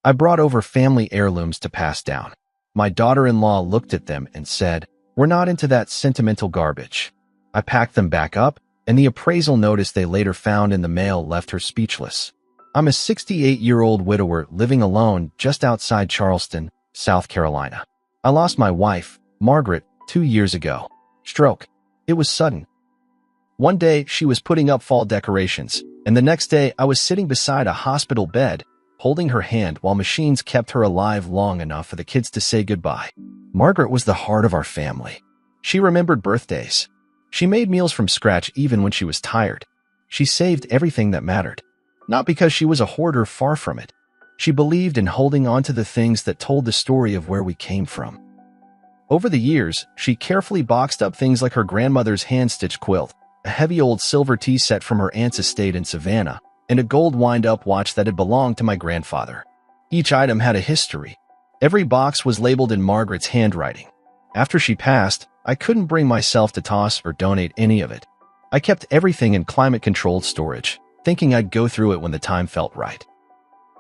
I brought over family heirlooms to pass down. My daughter-in-law looked at them and said, "We're not into that sentimental garbage." I packed them back up, and the appraisal notice they later found in the mail left her speechless. I'm a 68-year-old widower living alone just outside Charleston, South Carolina. I lost my wife, Margaret, 2 years ago. Stroke. It was sudden. One day, she was putting up fall decorations, and the next day, I was sitting beside a hospital bed, holding her hand while machines kept her alive long enough for the kids to say goodbye. Margaret was the heart of our family. She remembered birthdays. She made meals from scratch even when she was tired. She saved everything that mattered. Not because she was a hoarder, far from it. She believed in holding on to the things that told the story of where we came from. Over the years, she carefully boxed up things like her grandmother's hand-stitched quilt, a heavy old silver tea set from her aunt's estate in Savannah, and a gold wind-up watch that had belonged to my grandfather. Each item had a history. Every box was labeled in Margaret's handwriting. After she passed, I couldn't bring myself to toss or donate any of it. I kept everything in climate-controlled storage, thinking I'd go through it when the time felt right.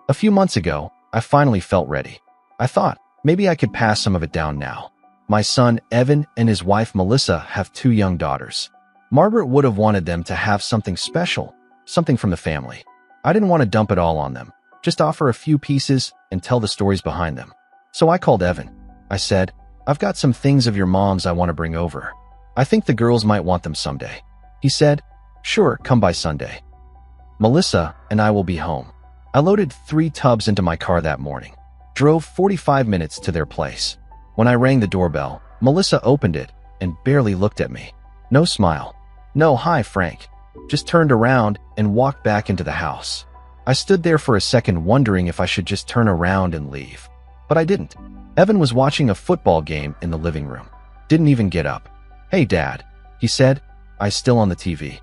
A few months ago, I finally felt ready. I thought, maybe I could pass some of it down now. My son, Evan, and his wife, Melissa, have 2 young daughters. Margaret would have wanted them to have something special, something from the family. I didn't want to dump it all on them, just offer a few pieces and tell the stories behind them. So I called Evan. I said, "I've got some things of your mom's I want to bring over. I think the girls might want them someday." He said, "Sure, come by Sunday. Melissa and I will be home." I loaded 3 tubs into my car that morning, drove 45 minutes to their place. When I rang the doorbell, Melissa opened it and barely looked at me. No smile. No "Hi, Frank." Just turned around and walked back into the house. I stood there for a second wondering if I should just turn around and leave. But I didn't. Evan was watching a football game in the living room. Didn't even get up. "Hey, Dad," he said. "I still on the TV."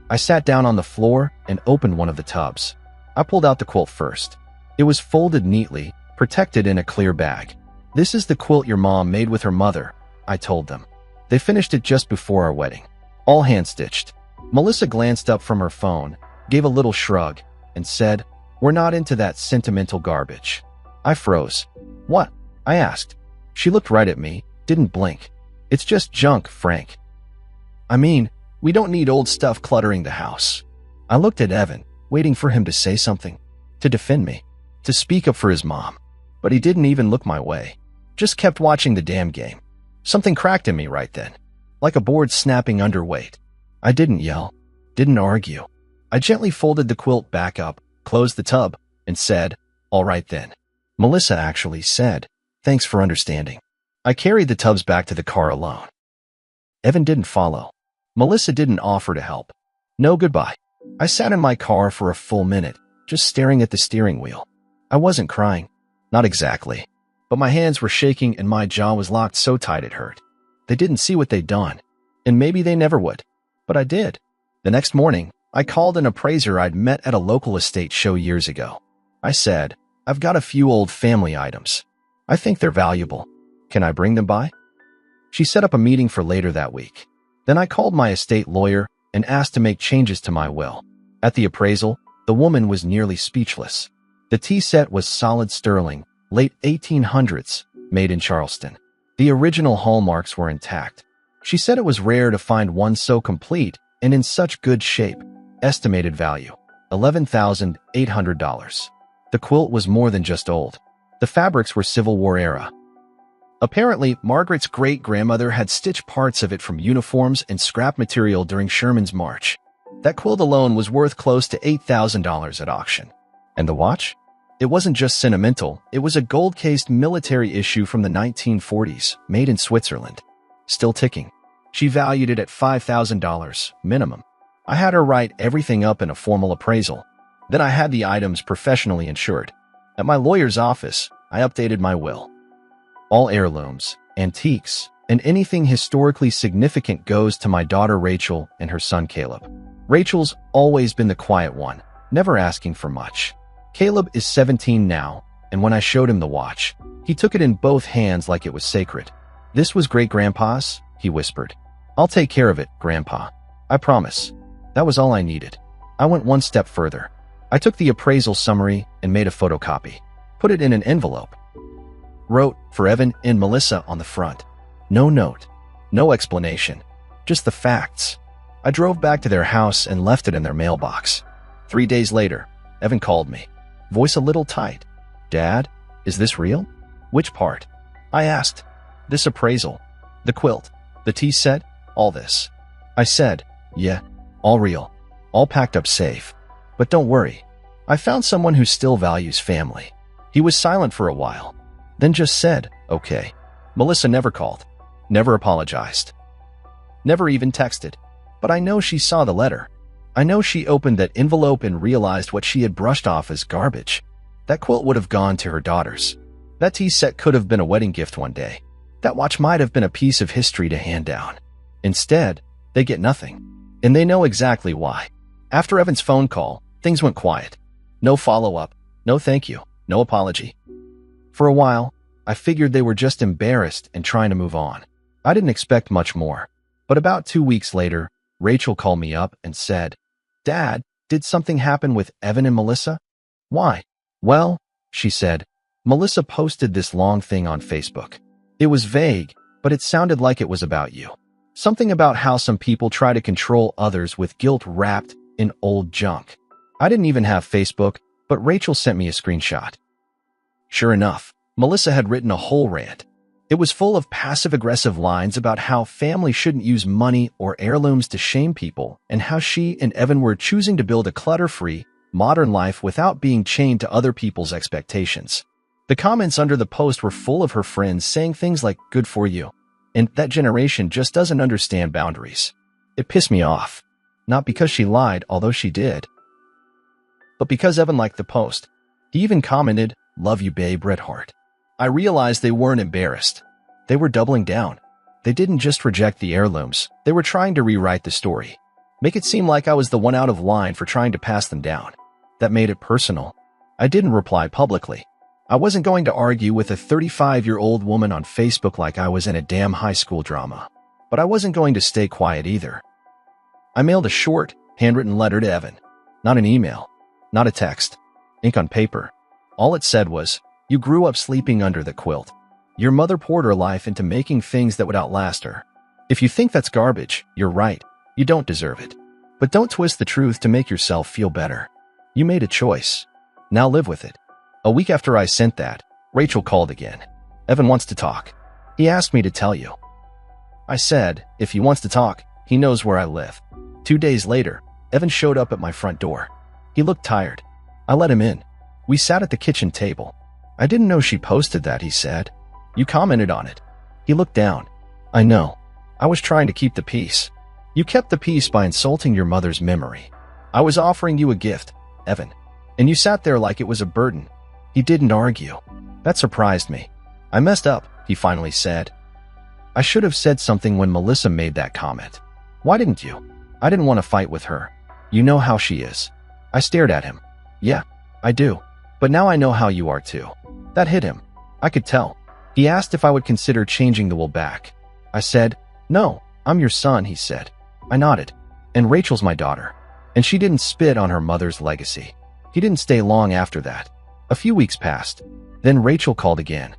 I sat down on the floor and opened one of the tubs. I pulled out the quilt first. It was folded neatly, protected in a clear bag. "This is the quilt your mom made with her mother," I told them. They finished it just before our wedding. All hand-stitched. Melissa glanced up from her phone, gave a little shrug, and said, "We're not into that sentimental garbage." I froze. "What?" I asked. She looked right at me, didn't blink. "It's just junk, Frank. I mean, we don't need old stuff cluttering the house." I looked at Evan, waiting for him to say something, to defend me, to speak up for his mom. But he didn't even look my way. Just kept watching the damn game. Something cracked in me right then, like a board snapping under weight. I didn't yell, didn't argue. I gently folded the quilt back up, closed the tub, and said, "All right then." Melissa actually said, "Thanks for understanding." I carried the tubs back to the car alone. Evan didn't follow. Melissa didn't offer to help. No goodbye. I sat in my car for a full minute, just staring at the steering wheel. I wasn't crying. Not exactly. But my hands were shaking and my jaw was locked so tight it hurt. They didn't see what they'd done. And maybe they never would. But I did. The next morning, I called an appraiser I'd met at a local estate show years ago. I said, "I've got a few old family items. I think they're valuable. Can I bring them by?" She set up a meeting for later that week. Then I called my estate lawyer and asked to make changes to my will. At the appraisal, the woman was nearly speechless. The tea set was solid sterling, late 1800s, made in Charleston. The original hallmarks were intact. She said it was rare to find one so complete and in such good shape. Estimated value, $11,800. The quilt was more than just old. The fabrics were Civil War era. Apparently, Margaret's great-grandmother had stitched parts of it from uniforms and scrap material during Sherman's March. That quilt alone was worth close to $8,000 at auction. And the watch? It wasn't just sentimental, it was a gold-cased military issue from the 1940s, made in Switzerland. Still ticking. She valued it at $5,000, minimum. I had her write everything up in a formal appraisal. Then I had the items professionally insured. At my lawyer's office, I updated my will. All heirlooms, antiques, and anything historically significant goes to my daughter Rachel and her son Caleb. Rachel's always been the quiet one, never asking for much. Caleb is 17 now, and when I showed him the watch, he took it in both hands like it was sacred. "This was great-grandpa's," he whispered. "I'll take care of it, Grandpa. I promise." That was all I needed. I went one step further. I took the appraisal summary and made a photocopy. Put it in an envelope. Wrote, for Evan and Melissa on the front. No note. No explanation. Just the facts. I drove back to their house and left it in their mailbox. 3 days later, Evan called me. Voice a little tight. Dad, is this real? Which part? I asked. This appraisal. The quilt. The tea set. All this. I said, yeah, all real. All packed up safe. But don't worry. I found someone who still values family. He was silent for a while. Then just said, okay. Melissa never called. Never apologized. Never even texted. But I know she saw the letter. I know she opened that envelope and realized what she had brushed off as garbage. That quilt would have gone to her daughters. That tea set could have been a wedding gift one day. That watch might have been a piece of history to hand down. Instead, they get nothing. And they know exactly why. After Evan's phone call, things went quiet. No follow-up, no thank you, no apology. For a while, I figured they were just embarrassed and trying to move on. I didn't expect much more. But about 2 weeks later, Rachel called me up and said, Dad, did something happen with Evan and Melissa? Why? Well, she said, Melissa posted this long thing on Facebook. It was vague, but it sounded like it was about you. Something about how some people try to control others with guilt wrapped in old junk. I didn't even have Facebook, but Rachel sent me a screenshot. Sure enough, Melissa had written a whole rant. It was full of passive-aggressive lines about how family shouldn't use money or heirlooms to shame people, and how she and Evan were choosing to build a clutter-free, modern life without being chained to other people's expectations. The comments under the post were full of her friends saying things like, good for you, and that generation just doesn't understand boundaries. It pissed me off. Not because she lied, although she did, but because Evan liked the post. He even commented, love you babe, Red Heart. I realized they weren't embarrassed. They were doubling down. They didn't just reject the heirlooms. They were trying to rewrite the story. Make it seem like I was the one out of line for trying to pass them down. That made it personal. I didn't reply publicly. I wasn't going to argue with a 35-year-old woman on Facebook like I was in a damn high school drama. But I wasn't going to stay quiet either. I mailed a short, handwritten letter to Evan. Not an email. Not a text. Ink on paper. All it said was, you grew up sleeping under the quilt. Your mother poured her life into making things that would outlast her. If you think that's garbage, you're right. You don't deserve it. But don't twist the truth to make yourself feel better. You made a choice. Now live with it. A week after I sent that, Rachel called again. Evan wants to talk. He asked me to tell you. I said, if he wants to talk, he knows where I live. 2 days later, Evan showed up at my front door. He looked tired. I let him in. We sat at the kitchen table. I didn't know she posted that, he said. You commented on it. He looked down. I know. I was trying to keep the peace. You kept the peace by insulting your mother's memory. I was offering you a gift, Evan, and you sat there like it was a burden. He didn't argue. That surprised me. I messed up, he finally said. I should have said something when Melissa made that comment. Why didn't you? I didn't want to fight with her. You know how she is. I stared at him. Yeah, I do. But now I know how you are too. That hit him. I could tell. He asked if I would consider changing the will back. I said, no, I'm your son, he said. I nodded. And Rachel's my daughter. And she didn't spit on her mother's legacy. He didn't stay long after that. A few weeks passed. Then Rachel called again.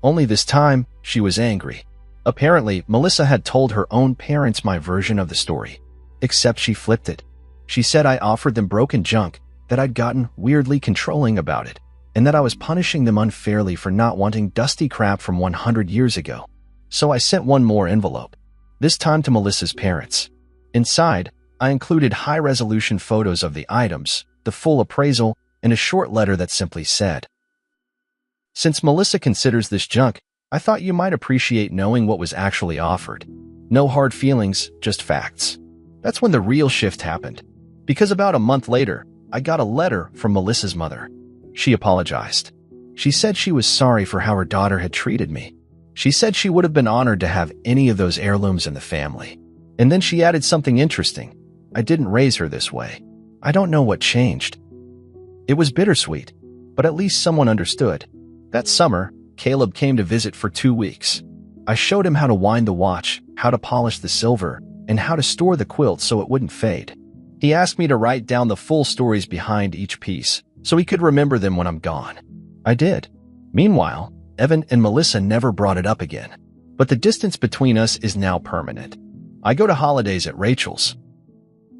Only this time, she was angry. Apparently, Melissa had told her own parents my version of the story. Except she flipped it. She said I offered them broken junk, that I'd gotten weirdly controlling about it, and that I was punishing them unfairly for not wanting dusty crap from 100 years ago. So I sent one more envelope, this time to Melissa's parents. Inside, I included high-resolution photos of the items, the full appraisal, and a short letter that simply said, since Melissa considers this junk, I thought you might appreciate knowing what was actually offered. No hard feelings, just facts. That's when the real shift happened. Because about a month later, I got a letter from Melissa's mother. She apologized. She said she was sorry for how her daughter had treated me. She said she would have been honored to have any of those heirlooms in the family. And then she added something interesting. I didn't raise her this way. I don't know what changed. It was bittersweet, but at least someone understood. That summer, Caleb came to visit for 2 weeks. I showed him how to wind the watch, how to polish the silver, and how to store the quilt so it wouldn't fade. He asked me to write down the full stories behind each piece, so he could remember them when I'm gone. I did. Meanwhile, Evan and Melissa never brought it up again. But the distance between us is now permanent. I go to holidays at Rachel's.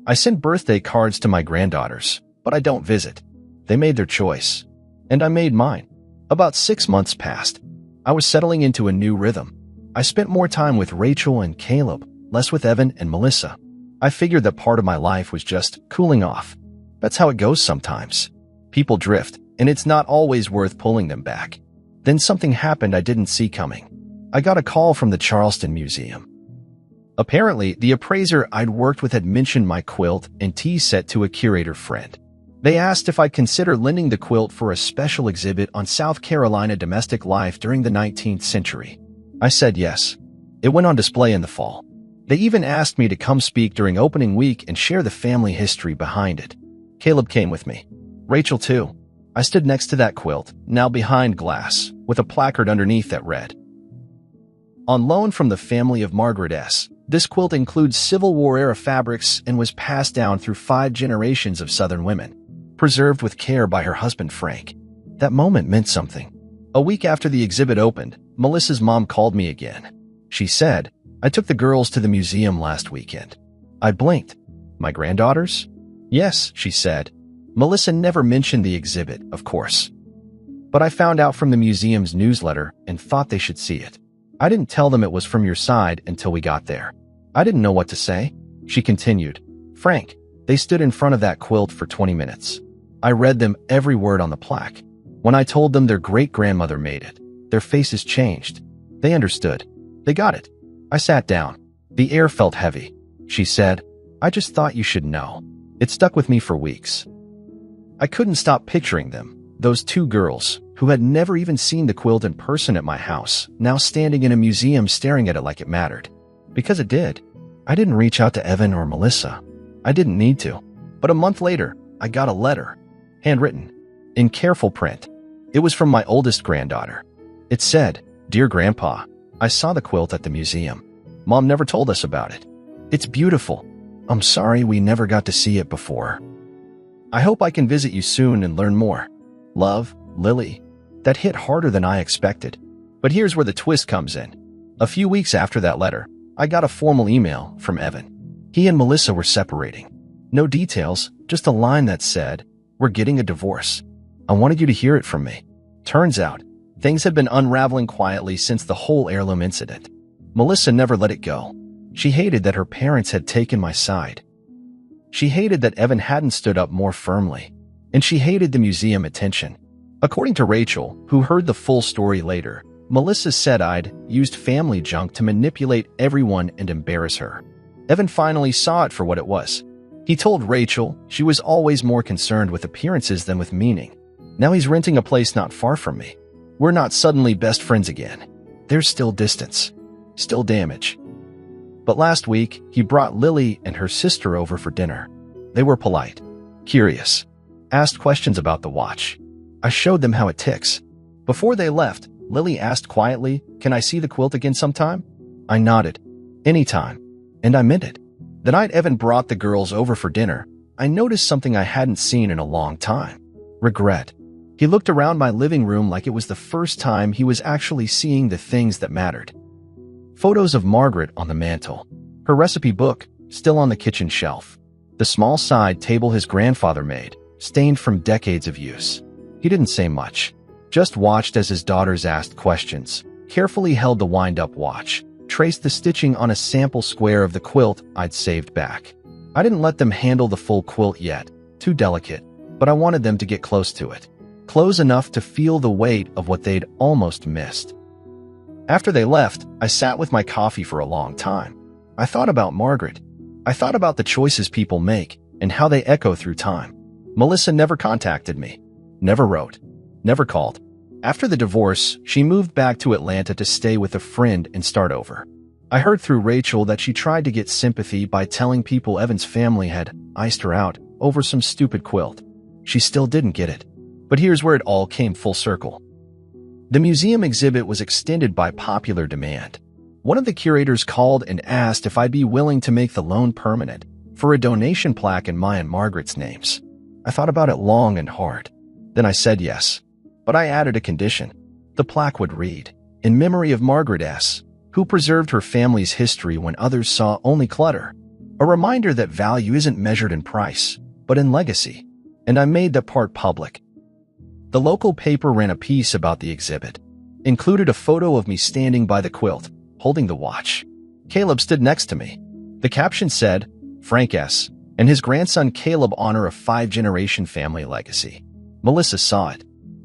I send birthday cards to my granddaughters, but I don't visit. They made their choice, and I made mine. About 6 months passed. I was settling into a new rhythm. I spent more time with Rachel and Caleb, less with Evan and Melissa. I figured that part of my life was just cooling off. That's how it goes sometimes. People drift, and it's not always worth pulling them back. Then something happened I didn't see coming. I got a call from the Charleston Museum. Apparently, the appraiser I'd worked with had mentioned my quilt and tea set to a curator friend. They asked if I'd consider lending the quilt for a special exhibit on South Carolina domestic life during the 19th century. I said yes. It went on display in the fall. They even asked me to come speak during opening week and share the family history behind it. Caleb came with me. Rachel too. I stood next to that quilt, now behind glass, with a placard underneath that read, "On loan from the family of Margaret S. This quilt includes Civil War-era fabrics and was passed down through 5 generations of Southern women, preserved with care by her husband Frank." That moment meant something. A week after the exhibit opened, Melissa's mom called me again. She said, "I took the girls to the museum last weekend." I blinked. "My granddaughters?" "Yes," she said. Melissa never mentioned the exhibit, of course. But I found out from the museum's newsletter and thought they should see it. I didn't tell them it was from your side until we got there. I didn't know what to say. She continued, "Frank, they stood in front of that quilt for 20 minutes. I read them every word on the plaque. When I told them their great-grandmother made it, their faces changed. They understood. They got it." I sat down. The air felt heavy. She said, "I just thought you should know." It stuck with me for weeks. I couldn't stop picturing them, those 2 girls, who had never even seen the quilt in person at my house, now standing in a museum staring at it like it mattered. Because it did. I didn't reach out to Evan or Melissa. I didn't need to. But a month later, I got a letter. Handwritten. In careful print. It was from my oldest granddaughter. It said, "Dear Grandpa, I saw the quilt at the museum. Mom never told us about it. It's beautiful. I'm sorry we never got to see it before. I hope I can visit you soon and learn more. Love, Lily." That hit harder than I expected. But here's where the twist comes in. A few weeks after that letter, I got a formal email from Evan. He and Melissa were separating. No details, just a line that said, "We're getting a divorce. I wanted you to hear it from me." Turns out, things had been unraveling quietly since the whole heirloom incident. Melissa never let it go. She hated that her parents had taken my side. She hated that Evan hadn't stood up more firmly. And she hated the museum attention. According to Rachel, who heard the full story later, Melissa said I'd used family junk to manipulate everyone and embarrass her. Evan finally saw it for what it was. He told Rachel she was always more concerned with appearances than with meaning. Now he's renting a place not far from me. We're not suddenly best friends again. There's still distance. Still damage. But last week, he brought Lily and her sister over for dinner. They were polite, curious, asked questions about the watch. I showed them how it ticks. Before they left, Lily asked quietly, "Can I see the quilt again sometime?" I nodded. Anytime. And I meant it. The night Evan brought the girls over for dinner, I noticed something I hadn't seen in a long time. Regret. He looked around my living room like it was the first time he was actually seeing the things that mattered. Photos of Margaret on the mantel. Her recipe book, still on the kitchen shelf. The small side table his grandfather made, stained from decades of use. He didn't say much. Just watched as his daughters asked questions, carefully held the wind-up watch, traced the stitching on a sample square of the quilt I'd saved back. I didn't let them handle the full quilt yet, too delicate, but I wanted them to get close to it. Close enough to feel the weight of what they'd almost missed. After they left, I sat with my coffee for a long time. I thought about Margaret. I thought about the choices people make and how they echo through time. Melissa never contacted me, never wrote, never called. After the divorce, she moved back to Atlanta to stay with a friend and start over. I heard through Rachel that she tried to get sympathy by telling people Evan's family had iced her out over some stupid quilt. She still didn't get it. But here's where it all came full circle. The museum exhibit was extended by popular demand. One of the curators called and asked if I'd be willing to make the loan permanent for a donation plaque in my and Margaret's names. I thought about it long and hard. Then I said yes. but I added a condition. The plaque would read, "In memory of Margaret S., who preserved her family's history when others saw only clutter." A reminder that value isn't measured in price, but in legacy. And I made that part public. The local paper ran a piece about the exhibit, included a photo of me standing by the quilt, holding the watch. Caleb stood next to me. The caption said, "Frank S. and his grandson Caleb honor a 5-generation family legacy." Melissa saw it.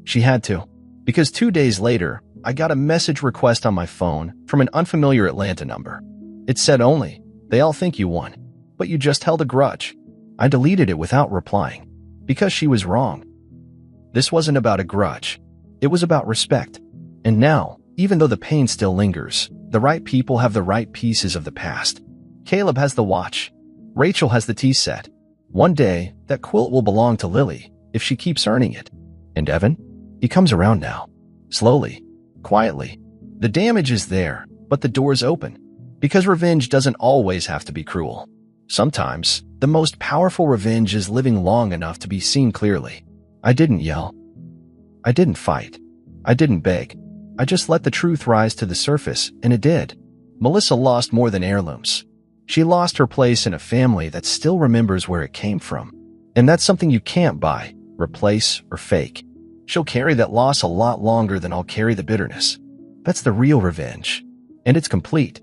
She had to, because 2 days later, I got a message request on my phone from an unfamiliar Atlanta number. It said only, "They all think you won, but you just held a grudge." I deleted it without replying, because she was wrong. This wasn't about a grudge. It was about respect. And now, even though the pain still lingers, the right people have the right pieces of the past. Caleb has the watch. Rachel has the tea set. One day, that quilt will belong to Lily, if she keeps earning it. And Evan? He comes around now. Slowly. Quietly. The damage is there, but the door's open. Because revenge doesn't always have to be cruel. Sometimes, the most powerful revenge is living long enough to be seen clearly. I didn't yell. I didn't fight. I didn't beg. I just let the truth rise to the surface, and it did. Melissa lost more than heirlooms. She lost her place in a family that still remembers where it came from. And that's something you can't buy, replace, or fake. She'll carry that loss a lot longer than I'll carry the bitterness. That's the real revenge. And it's complete.